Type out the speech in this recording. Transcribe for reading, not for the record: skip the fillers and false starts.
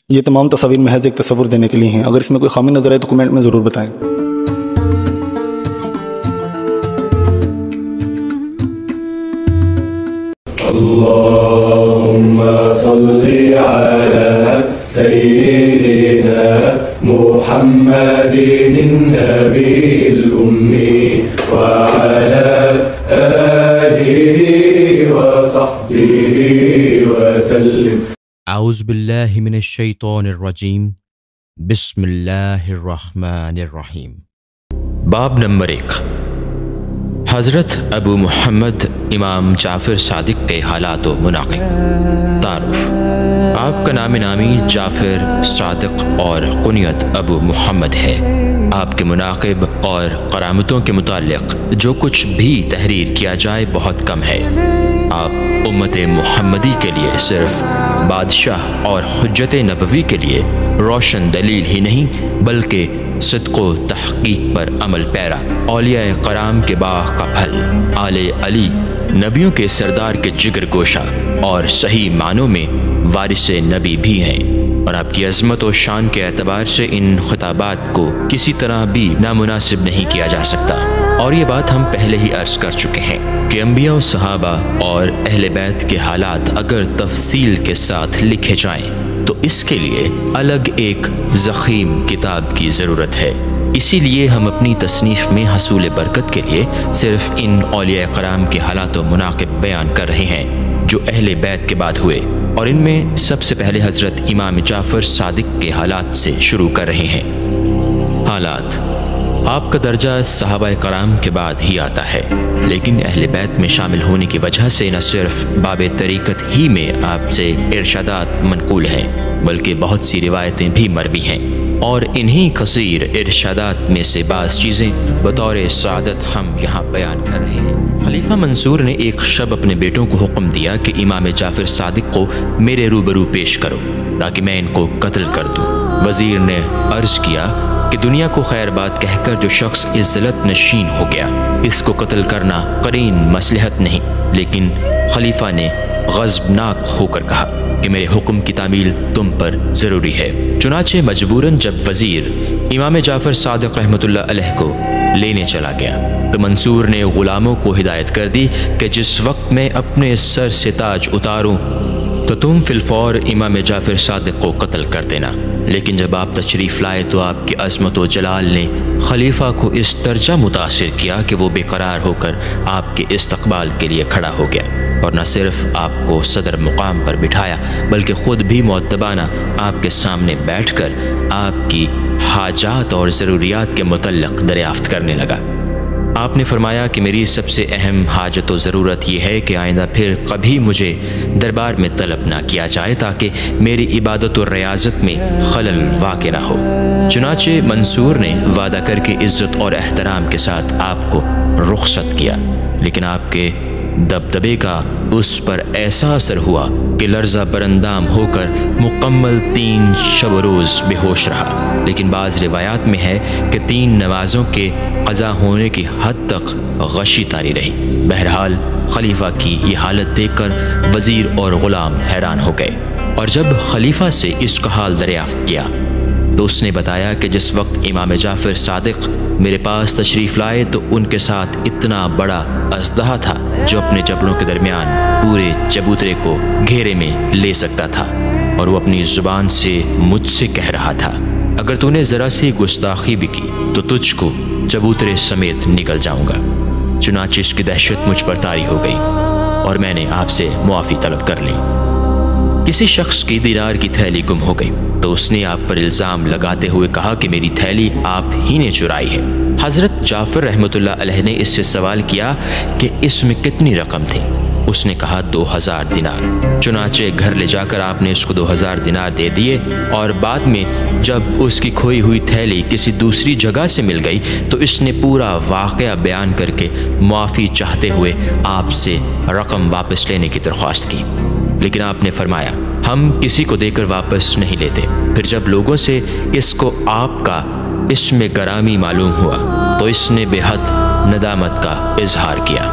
یہ تمام تصاویر محض ایک تصور دینے کے لیے ہیں، اگر اس میں کوئی خامی نظر آئے تو کمنٹ میں ضرور بتائیں۔ اللهم صل على سيدنا محمد النبي الأمي وعلى آله وصحبه وسلم۔ اعوذ باللہ من الشیطان الرجیم، بسم اللہ الرحمن الرحیم۔ باب نمبر 1، حضرت ابو محمد امام جعفر صادق کے حالات و مناقب۔ تعارف: آپ کا نام نامی جعفر صادق اور کنیت ابو محمد ہے۔ آپ کے مناقب اور کرامتوں کے متعلق جو کچھ بھی تحریر کیا جائے بہت کم ہے۔ آپ امت محمدی کے لیے صرف بادشاہ اور حجت نبوی کے لیے روشن دلیل ہی نہیں بلکہ صدق و تحقیق پر عمل پیرا اولیاء کرام کے باغ کا پھل، آل علی نبیوں کے سردار کے جگر گوشہ اور صحیح معنوں میں وارث نبی بھی ہیں، اور آپ کی عظمت و شان کے اعتبار سے ان خطابات کو کسی طرح بھی نامناسب نہیں کیا جا سکتا۔ اور یہ بات ہم پہلے ہی عرض کر چکے ہیں کہ انبیاء و صحابہ اور اہل بیت کے حالات اگر تفصیل کے ساتھ لکھے جائیں تو اس کے لیے الگ ایک ضخیم کتاب کی ضرورت ہے۔ اسی لیے ہم اپنی تصنیف میں حصول برکت کے لیے صرف ان اولیاء کرام کے حالات و مناقب بیان کر رہے ہیں جو اہل بیت کے بعد ہوئے، اور ان میں سب سے پہلے حضرت امام جعفر صادق کے حالات سے شروع کر رہے ہیں۔ حالات: آپ کا درجہ صحابہ کرام کے بعد ہی آتا ہے، لیکن اہل بیت میں شامل ہونے کی وجہ سے نہ صرف باب طریقت ہی میں آپ سے ارشادات منقول ہیں بلکہ بہت سی روایتیں بھی مروی ہیں، اور انہی قصیر ارشادات میں سے بعض چیزیں بطور سعادت ہم یہاں بیان کر رہے ہیں۔ خلیفہ منصور نے ایک شب اپنے بیٹوں کو حکم دیا کہ امام جعفر صادق کو میرے روبرو پیش کرو تاکہ میں ان کو قتل کر دوں۔ وزیر نے عرض کیا کہ دنیا کو خیر بات کہہ کر جو شخص عزلت نشین ہو گیا اس کو قتل کرنا قرین مصلحت نہیں، لیکن خلیفہ نے غضبناک ہو کر کہا کہ میرے حکم کی تعمیل تم پر ضروری ہے۔ چنانچہ مجبوراً جب وزیر امام جعفر صادق رحمۃ اللہ علیہ کو لینے چلا گیا تو منصور نے غلاموں کو ہدایت کر دی کہ جس وقت میں اپنے سر سے تاج اتاروں تو تم فی الفور امام جعفر صادق کو قتل کر دینا۔ لیکن جب آپ تشریف لائے تو آپ کی عظمت و جلال نے خلیفہ کو اس درجہ متاثر کیا کہ وہ بے قرار ہو کر آپ کے استقبال کے لیے کھڑا ہو گیا، اور نہ صرف آپ کو صدر مقام پر بٹھایا بلکہ خود بھی مؤدبانہ آپ کے سامنے بیٹھ کر آپ کی حاجات اور ضروریات کے متعلق دریافت کرنے لگا۔ آپ نے فرمایا کہ میری سب سے اہم حاجت و ضرورت یہ ہے کہ آئندہ پھر کبھی مجھے دربار میں طلب نہ کیا جائے تاکہ میری عبادت و ریاضت میں خلل واقع نہ ہو۔ چنانچہ منصور نے وعدہ کر کے عزت اور احترام کے ساتھ آپ کو رخصت کیا، لیکن آپ کے دبدبے کا اس پر ایسا اثر ہوا کہ لرزہ برندام ہو کر مکمل 3 شب و روز بے ہوش رہا۔ لیکن بعض روایات میں ہے کہ 3 نمازوں کے قضا ہونے کی حد تک غشی طاری رہی۔ بہرحال خلیفہ کی یہ حالت دیکھ کر وزیر اور غلام حیران ہو گئے، اور جب خلیفہ سے اس کا حال دریافت کیا تو اس نے بتایا کہ جس وقت امام جعفر صادق میرے پاس تشریف لائے تو ان کے ساتھ اتنا بڑا اژدہا تھا جو اپنے جبڑوں کے درمیان پورے چبوترے کو گھیرے میں لے سکتا تھا، اور وہ اپنی زبان سے مجھ سے کہہ رہا تھا اگر تو نے ذرا سی گستاخی بھی کی تو تجھ کو چبوترے سمیت نکل جاؤں گا۔ چنانچہ اس کی دہشت مجھ پر طاری ہو گئی اور میں نے آپ سے معافی طلب کر لی۔ کسی شخص کی دینار کی تھیلی گم ہو گئی تو اس نے آپ پر الزام لگاتے ہوئے کہا کہ میری تھیلی آپ ہی نے چرائی ہے۔ حضرت جعفر رحمۃ اللہ علیہ نے اس سے سوال کیا کہ اس میں کتنی رقم تھی؟ اس نے کہا 2000 دینار۔ چنانچہ گھر لے جا کر آپ نے اس کو 2000 دینار دے دیے، اور بعد میں جب اس کی کھوئی ہوئی تھیلی کسی دوسری جگہ سے مل گئی تو اس نے پورا واقعہ بیان کر کے معافی چاہتے ہوئے آپ سے رقم واپس لینے کی درخواست کی، لیکن آپ نے فرمایا ہم کسی کو دے کر واپس نہیں لیتے۔ پھر جب لوگوں سے اس کو آپ کا اس میں گرامی معلوم ہوا تو اس نے بے حد ندامت کا اظہار کیا۔